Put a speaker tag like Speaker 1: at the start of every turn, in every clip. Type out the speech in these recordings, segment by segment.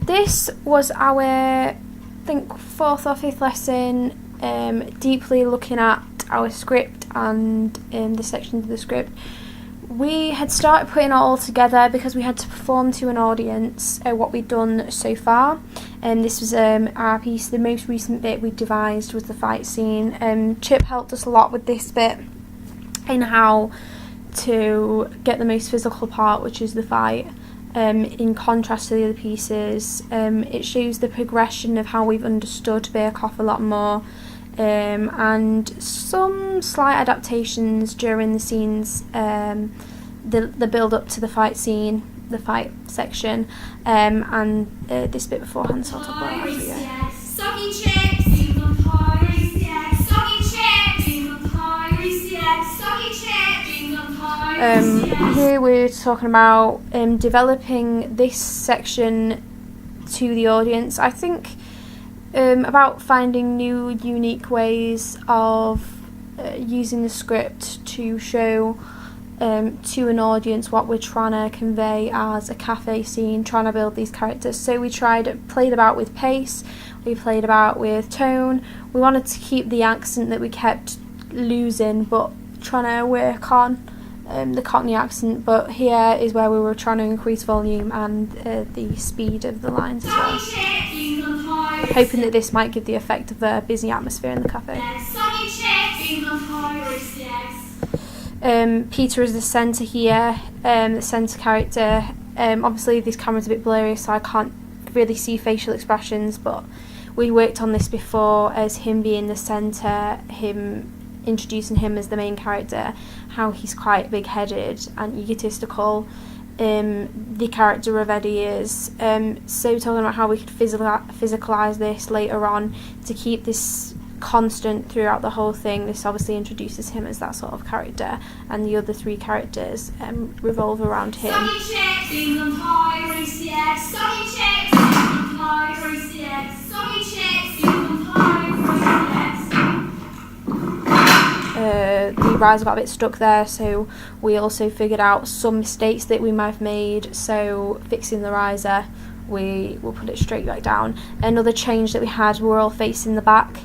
Speaker 1: this was our, I think, 4th or 5th lesson, deeply looking at our script and the sections of the script. We had started putting it all together because we had to perform to an audience what we'd done so far. This was our piece. The most recent bit we devised was the fight scene. Chip helped us a lot with this bit in how to get the most physical part, which is the fight. In contrast to the other pieces, it shows the progression of how we've understood Bake Off a lot more. And some slight adaptations during the scenes, the build up to the fight scene, the fight section, and this bit beforehand, so I'll talk about that after you.
Speaker 2: Soggy chips, soggy chips, soggy chips.
Speaker 1: Here we're talking about developing this section to the audience. I think about finding new, unique ways of using the script to show to an audience what we're trying to convey as a cafe scene, trying to build these characters. So we played about with pace, we played about with tone. We wanted to keep the accent that we kept losing, but trying to work on the Cockney accent. But here is where we were trying to increase volume and the speed of the lines as well, hoping that this might give the effect of a busy atmosphere in the cafe. Peter is the centre here, the centre character. Obviously this camera's a bit blurry, so I can't really see facial expressions, but we worked on this before as him being the centre, him introducing him as the main character, how he's quite big-headed and egotistical. The character of Eddie is. So talking about how we could physicalise this later on to keep this constant throughout the whole thing. This obviously introduces him as that sort of character, and the other 3 characters revolve around him. The riser got a bit stuck there, so we also figured out some mistakes that we might have made, so fixing the riser, we will put it straight back down. Another change that we had, we were all facing the back.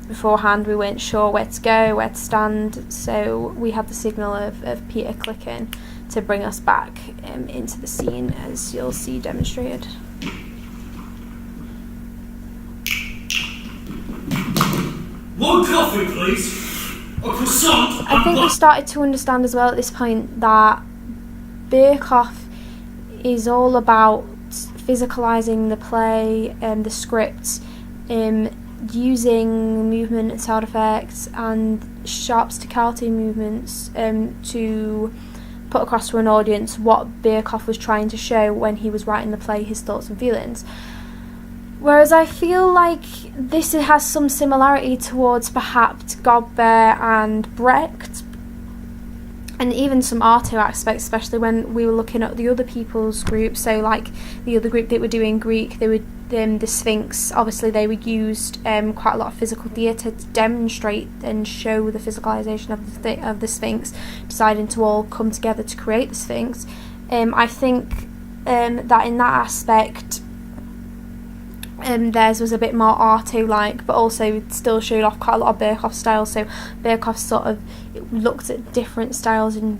Speaker 1: Beforehand we weren't sure where to go, where to stand, so we had the signal of Peter clicking to bring us back into the scene, as you'll see demonstrated.
Speaker 3: One coffee, please. A croissant.
Speaker 1: I think we started to understand as well at this point that Bake Off is all about physicalising the play and the script, using movement and sound effects and sharp staccato movements to put across to an audience what Bake Off was trying to show when he was writing the play, his thoughts and feelings. Whereas I feel like this has some similarity towards perhaps Godber and Brecht, and even some Artaud aspects, especially when we were looking at the other people's groups. So like the other group that were doing Greek, they were the Sphinx. Obviously they were used quite a lot of physical theatre to demonstrate and show the physicalisation of the Sphinx, deciding to all come together to create the Sphinx. I think that in that aspect, theirs was a bit more Artaud-like, but also still showed off quite a lot of Bake Off style. So Bake Off sort of looked at different styles, and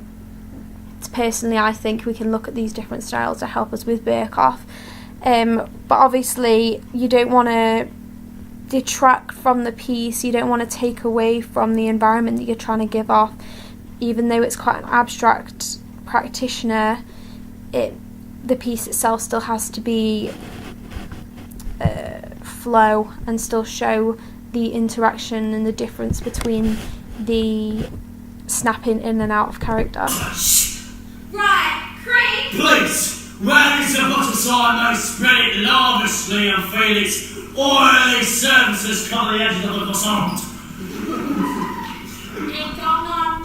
Speaker 1: personally I think we can look at these different styles to help us with Bake Off. But obviously you don't want to detract from the piece, you don't want to take away from the environment that you're trying to give off. Even though it's quite an abstract practitioner, the piece itself still has to be flow and still show the interaction and the difference between the snapping in and out of character.
Speaker 2: Right, cream.
Speaker 3: Please, where is the butter so I may spread it lavishly and feel its oily surfaces cover the edges of the croissant?
Speaker 2: Ain't got none.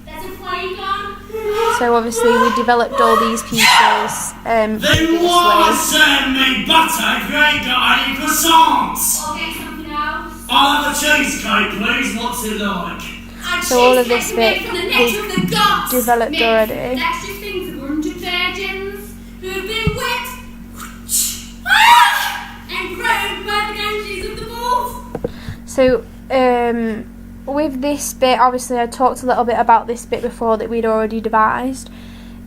Speaker 2: There's a flake on.
Speaker 1: So obviously we developed all these pieces
Speaker 3: Then
Speaker 1: previously.
Speaker 3: why send me butter if you ain't got any croissants?
Speaker 2: I'll get something else.
Speaker 3: I'll have a cheesecake, please. What's it like?
Speaker 1: So all of this bit we've developed already.
Speaker 2: That's just things of 100 virgins who've been whipped Don't burn the Ganges of the balls!
Speaker 1: So, with this bit, obviously I talked a little bit about this bit before that we'd already devised,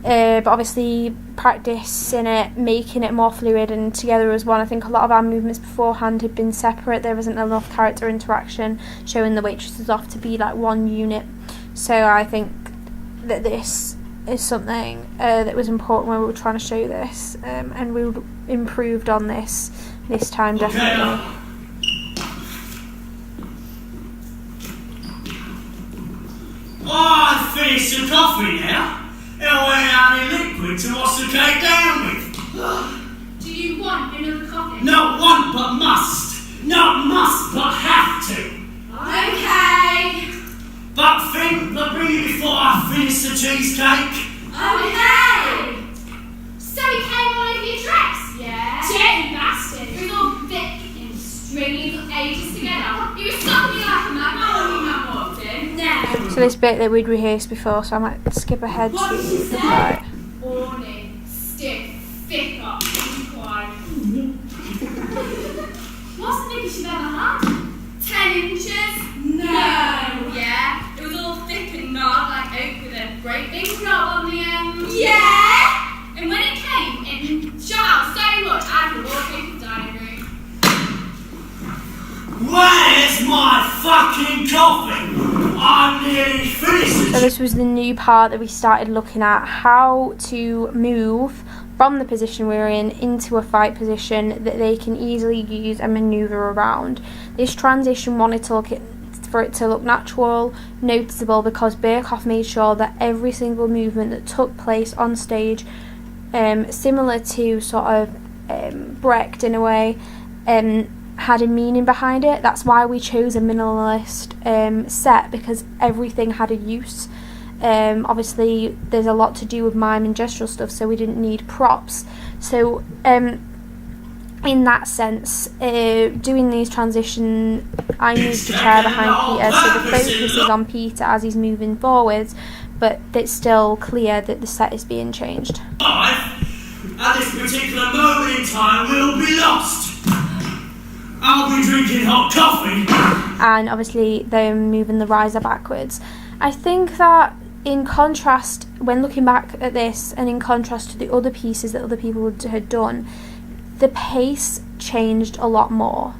Speaker 1: but obviously practicing it, making it more fluid and together as one. I think a lot of our movements beforehand had been separate. There wasn't enough character interaction, showing the waitresses off to be like one unit. So I think that this is something that was important when we were trying to show this, and we improved on this time definitely.
Speaker 3: I've finished the coffee now. It'll wear out any liquid to wash the cake down with.
Speaker 2: Do you want another coffee?
Speaker 3: Not want, but must. Not must, but have to.
Speaker 2: Okay.
Speaker 3: But bring it before I finish the cheesecake.
Speaker 2: Okay. So he came all over your dress? Yeah. Dirty bastard. It was all thick and stringy. It took ages to get up. He was stopping me like a madman when you walked in. No.
Speaker 1: So this bit that we'd rehearsed before, so I might skip ahead to the part.
Speaker 2: Warning. Stick. Thick up. Quiet. What's the biggest you've ever had? 10 inches? No. Yeah. It was all thick and gnarled like oak with a great big knob on the end. Yeah. And when it came, it shot out so much I could walk into the dining room.
Speaker 3: Where's my fucking coffee? I'm nearly finished.
Speaker 1: So this was the new part that we started looking at, how to move from the position we're in into a fight position that they can easily use and manoeuvre around. This transition wanted to look for it to look natural, noticeable, because Berkoff made sure that every single movement that took place on stage, similar to sort of Brecht in a way, had a meaning behind it. That's why we chose a minimalist set, because everything had a use. Obviously there's a lot to do with mime and gestural stuff, so we didn't need props. So in that sense, doing these transition, I moved the chair behind Peter, so the focus is on Peter as he's moving forwards, but it's still clear that the set is being changed.
Speaker 3: At this particular moment in time will be lost. I'll be drinking hot coffee.
Speaker 1: And obviously they're moving the riser backwards. I think that in contrast, when looking back at this, and in contrast to the other pieces that other people had done, the pace changed a lot more.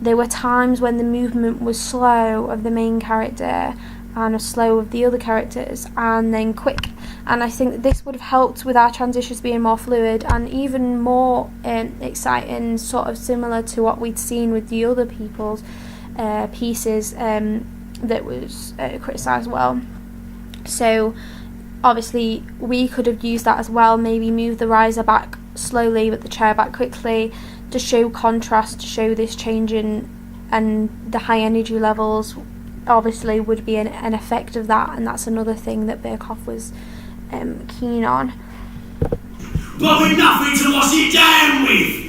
Speaker 1: There were times when the movement was slow of the main character and slow of the other characters, and then quick. And I think that this would have helped with our transitions being more fluid and even more exciting, sort of similar to what we'd seen with the other people's pieces that was criticised well. So obviously we could have used that as well, maybe move the riser back slowly but the chair back quickly to show contrast, to show this change in, and the high energy levels obviously would be an effect of that, and that's another thing that Berkoff was keen on.
Speaker 3: But with nothing to wash it down with!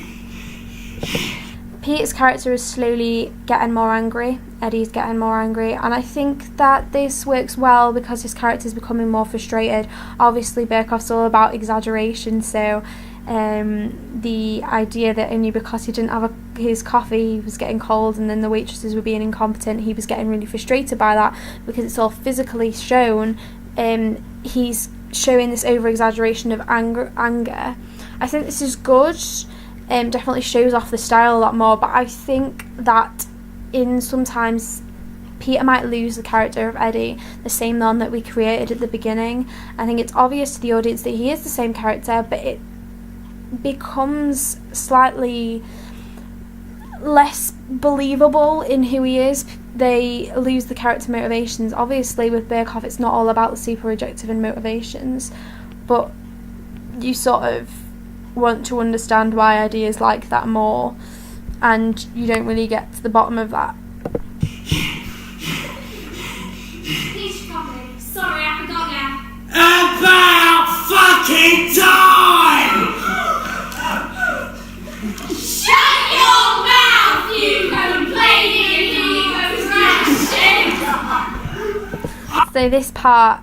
Speaker 1: Peter's character is slowly getting more angry, Eddie's getting more angry, and I think that this works well because his character is becoming more frustrated. Obviously Berkoff's all about exaggeration, so the idea that only because he didn't have his coffee he was getting cold, and then the waitresses were being incompetent, he was getting really frustrated by that because it's all physically shown. He's showing this over exaggeration of anger. I think this is good. Definitely shows off the style a lot more, but I think that in sometimes Peter might lose the character of Eddie, the same one that we created at the beginning. I think it's obvious to the audience that he is the same character, but it becomes slightly less believable in who he is. They lose the character motivations. Obviously with Berkoff it's not all about the super objective and motivations, but you sort of want to understand why Eddie is like that more, and you don't really get to the bottom of that.
Speaker 2: Peach coffee. Sorry, I forgot you.
Speaker 3: About fucking time!
Speaker 2: Shut your mouth, you complaining and you go crashing!
Speaker 1: So this part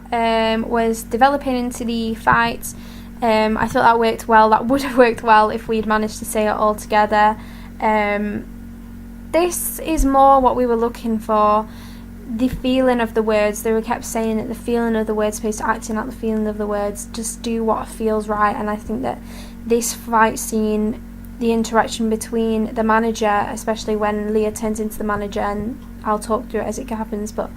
Speaker 1: was developing into the fight. I thought that worked well. That would have worked well if we'd managed to say it all together. This is more what we were looking for. The feeling of the words. They were kept saying that the feeling of the words opposed to acting out the feeling of the words. Just do what feels right. And I think that this fight scene, the interaction between the manager, especially when Leah turns into the manager, and I'll talk through it as it happens, but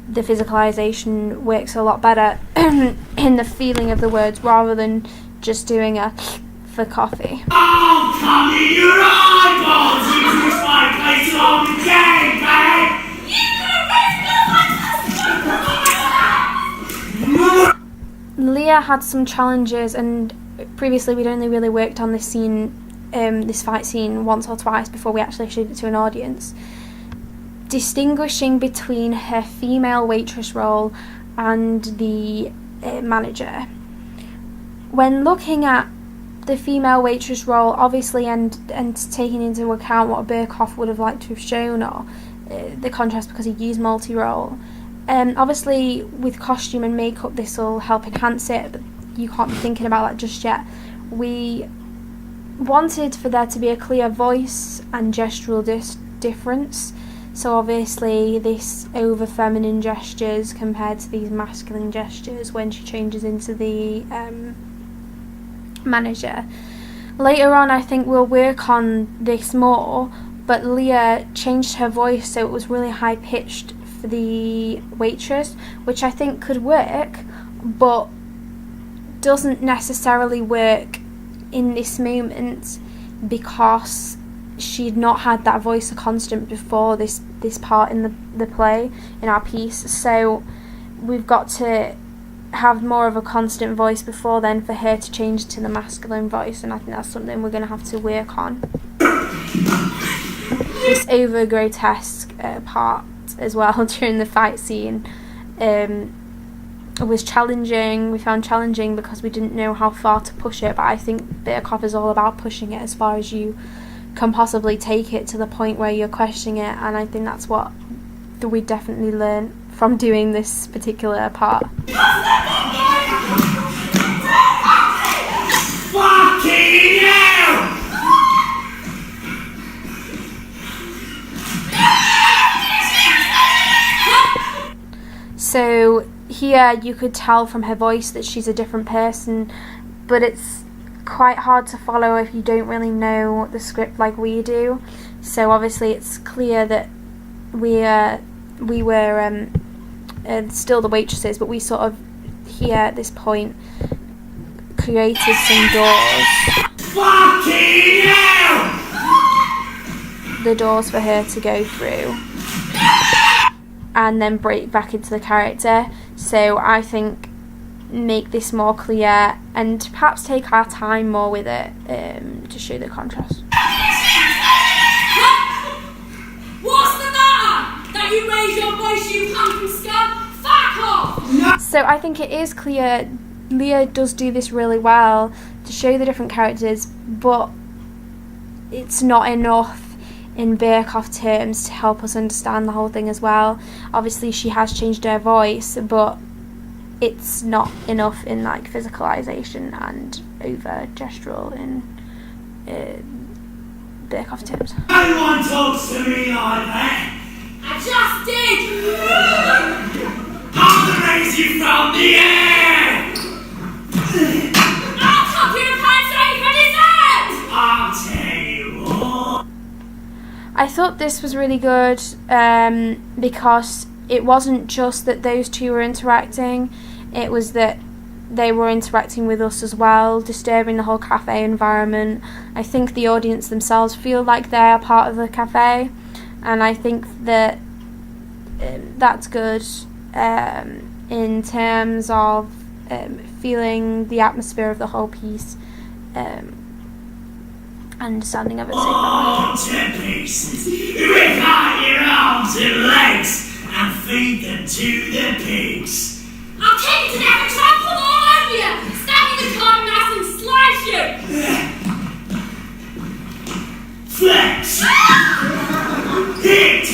Speaker 1: the physicalization works a lot better in the feeling of the words rather than just doing a for coffee.
Speaker 3: Oh, come in your eyeballs! You push my place along the game, babe!
Speaker 1: Leah had some challenges, and previously we'd only really worked on this scene, this fight scene, once or twice before we actually showed it to an audience. Distinguishing between her female waitress role and the manager. When looking at the female waitress role, obviously, and taking into account what Berkoff would have liked to have shown, or the contrast because he used multi-role. Obviously, with costume and makeup, this will help enhance it, but you can't be thinking about that just yet. We wanted for there to be a clear voice and gestural difference. So obviously, this over feminine gestures compared to these masculine gestures when she changes into the manager. Later on, I think we'll work on this more, but Leah changed her voice so it was really high pitched for the waitress, which I think could work, but doesn't necessarily work in this moment because she'd not had that voice a constant before this part in the play, in our piece. So we've got to have more of a constant voice before then for her to change to the masculine voice, and I think that's something we're going to have to work on. This over grotesque part as well during the fight scene was challenging. We found challenging because we didn't know how far to push it, but I think Berkoff is all about pushing it as far as you can possibly take it to the point where you're questioning it, and I think that's what we definitely learned from doing this particular part.
Speaker 3: Fucking hell!
Speaker 1: So here you could tell from her voice that she's a different person, but it's quite hard to follow if you don't really know the script like we do. So obviously it's clear that we were still the waitresses, but we sort of here at this point created some doors.
Speaker 3: Fucking hell!
Speaker 1: The doors for her to go through and then break back into the character. So I think make this more clear and perhaps take our time more with it to show the contrast.
Speaker 2: What's the matter? That you raise your voice, you punk and scum? Fuck off! No.
Speaker 1: So I think it is clear Leah does do this really well to show the different characters, but it's not enough in Berkoff terms to help us understand the whole thing as well. Obviously she has changed her voice, but it's not enough in like physicalization and over gestural in Berkoff terms.
Speaker 3: No one talks to me like that!
Speaker 2: I just did!
Speaker 3: I'll raise you from the air!
Speaker 2: I'll tuck you in a pants straight from his head!
Speaker 3: I'll tell you what.
Speaker 1: I thought this was really good because it wasn't just that those two were interacting, it was that they were interacting with us as well, disturbing the whole cafe environment. I think the audience themselves feel like they're part of the cafe, and I think that that's good in terms of feeling the atmosphere of the whole piece, understanding of it.
Speaker 3: Oh, to pieces. Rip out your arms and legs and feed them to the pigs.
Speaker 2: I'll take it to them and trample all over you! Stab you in the corner and slice you!
Speaker 3: Flex! Hit!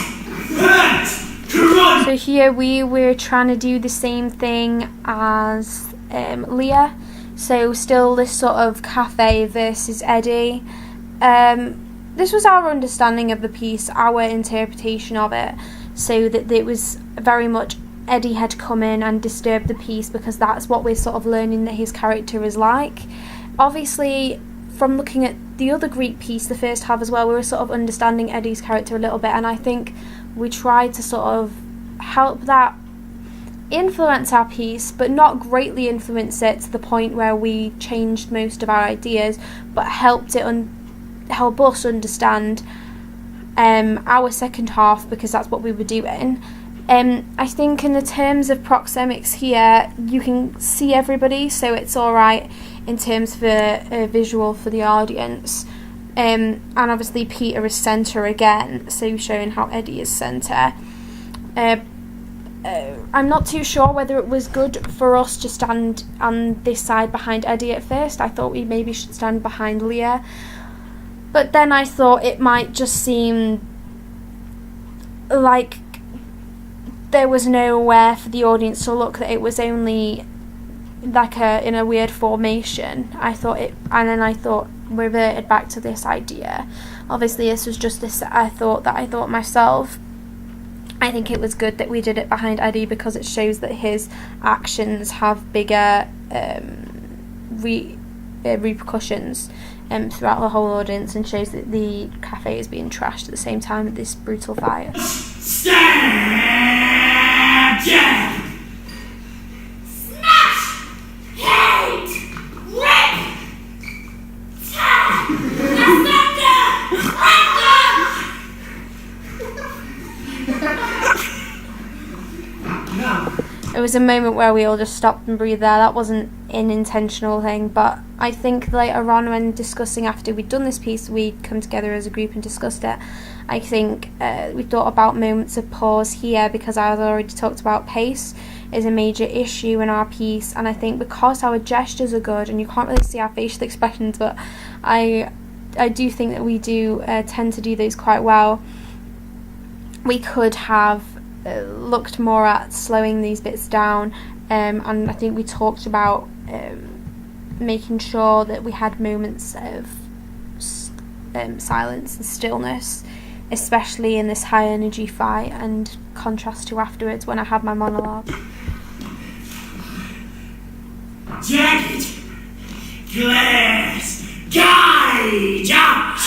Speaker 3: Hurt! Crunch!
Speaker 1: So here we were trying to do the same thing as Leah, so still this sort of cafe versus Eddie. this was our understanding of the piece, our interpretation of it, so that it was very much Eddie had come in and disturbed the piece because that's what we're sort of learning that his character is like. Obviously, from looking at the other Greek piece, the first half as well, we were sort of understanding Eddie's character a little bit, and I think we tried to sort of help that influence our piece, but not greatly influence it to the point where we changed most of our ideas, but help us understand our second half, because that's what we were doing. I think in the terms of proxemics here, you can see everybody, so it's alright in terms of a visual for the audience. And obviously Peter is centre again, so showing how Eddie is centre. I'm not too sure whether it was good for us to stand on this side behind Eddie at first. I thought we maybe should stand behind Leah. But then I thought it might just seem like there was nowhere for the audience to look, that it was only like in a weird formation. I thought reverted back to this idea. Obviously this was just this I thought myself. I think it was good that we did it behind Eddie because it shows that his actions have bigger repercussions throughout the whole audience, and shows that the cafe is being trashed at the same time with this brutal fire.
Speaker 3: Stab! Jab!
Speaker 2: Smash! Hate! Rip! Tear! Asunder!
Speaker 1: It was a moment where we all just stopped and breathed there. That wasn't an intentional thing, but I think later on when discussing after we'd done this piece, we'd come together as a group and discussed it. I think we thought about moments of pause here, because I had already talked about pace is a major issue in our piece, and I think because our gestures are good, and you can't really see our facial expressions, but I do think that we do tend to do those quite well. We could have looked more at slowing these bits down, and I think we talked about making sure that we had moments of silence and stillness, especially in this high energy fight, and contrast to afterwards when I had my monologue.
Speaker 3: Jagged glass gouge out!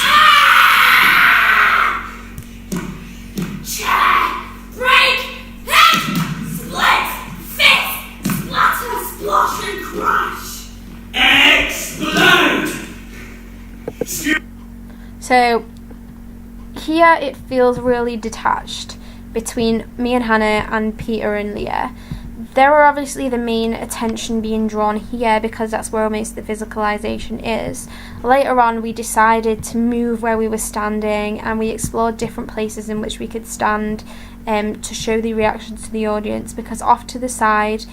Speaker 2: Break! Head! Split! Fist! Splatter! Splosh and crush!
Speaker 3: Explode!
Speaker 1: So here it feels really detached between me and Hannah and Peter and Leah. There are obviously the main attention being drawn here because that's where most of the physicalization is. Later on we decided to move where we were standing, and we explored different places in which we could stand to show the reactions to the audience, because off to the side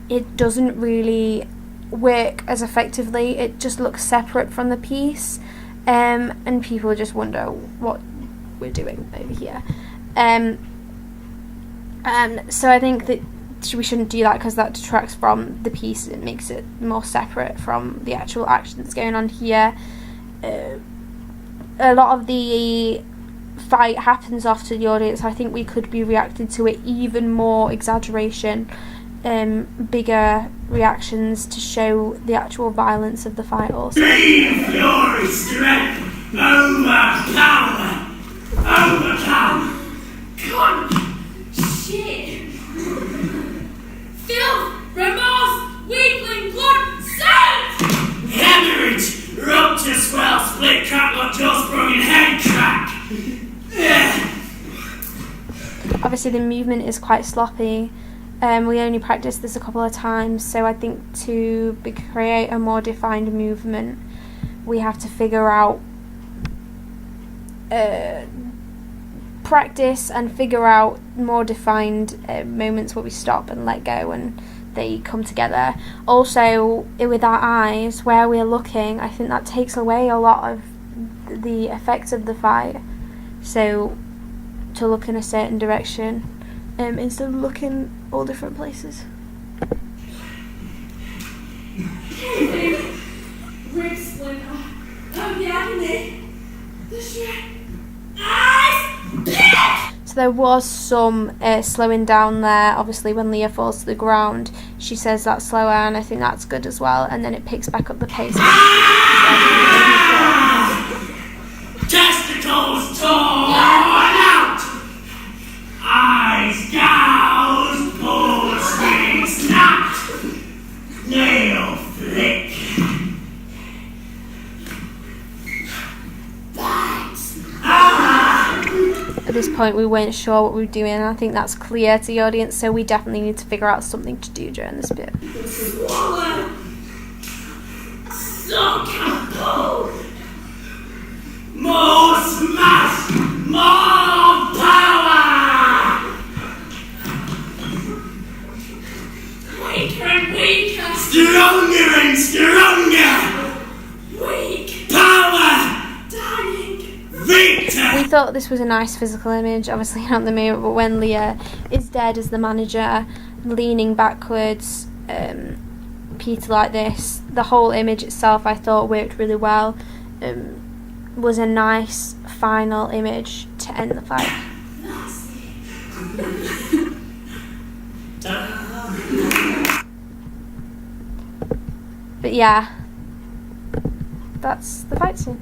Speaker 1: it doesn't really work as effectively. It just looks separate from the piece, and people just wonder what we're doing over here. So I think that we shouldn't do that because that detracts from the piece. It makes it more separate from the actual action that's going on here. A lot of the fight happens off to the audience. I think we could be reacting to it even more exaggeration, bigger reactions to show the actual violence of the fight also.
Speaker 3: Your strength overcome!
Speaker 2: Con! Shit! Filth! Remorse! Weakling! Blood! Sand!
Speaker 3: Hemorrhage! Rupture, swell, split, crack, lock, jaw sprung, and head crack!
Speaker 1: Obviously the movement is quite sloppy. We only practiced this a couple of times, so I think to create a more defined movement we have to figure out practice and figure out more defined moments where we stop and let go and they come together. Also with our eyes, where we're looking, I think that takes away a lot of the effects of the fight. So to look in a certain direction instead of looking all different places.
Speaker 2: Rib splinter. Oh, yeah, the
Speaker 1: So there was some slowing down there. Obviously, when Leah falls to the ground, she says that's slower, and I think that's good as well. And then it picks back up the pace.
Speaker 3: Testicles torn out! Eyes gouged, balls being snapped! Nail flick!
Speaker 1: At this point, we weren't sure what we were doing, and I think that's clear to the audience, so we definitely need to figure out something to do during this bit.
Speaker 3: Swallow! Suck and pull! More smash! More power!
Speaker 2: Weaker and weaker.
Speaker 3: Stronger and stronger!
Speaker 2: Weak.
Speaker 3: Power!
Speaker 2: Dying.
Speaker 3: Victor!
Speaker 1: We thought this was a nice physical image, obviously not the moment, but when Leah is dead as the manager, leaning backwards, Peter like this, the whole image itself I thought worked really well. Was a nice final image to end the fight. But yeah, that's the fight scene.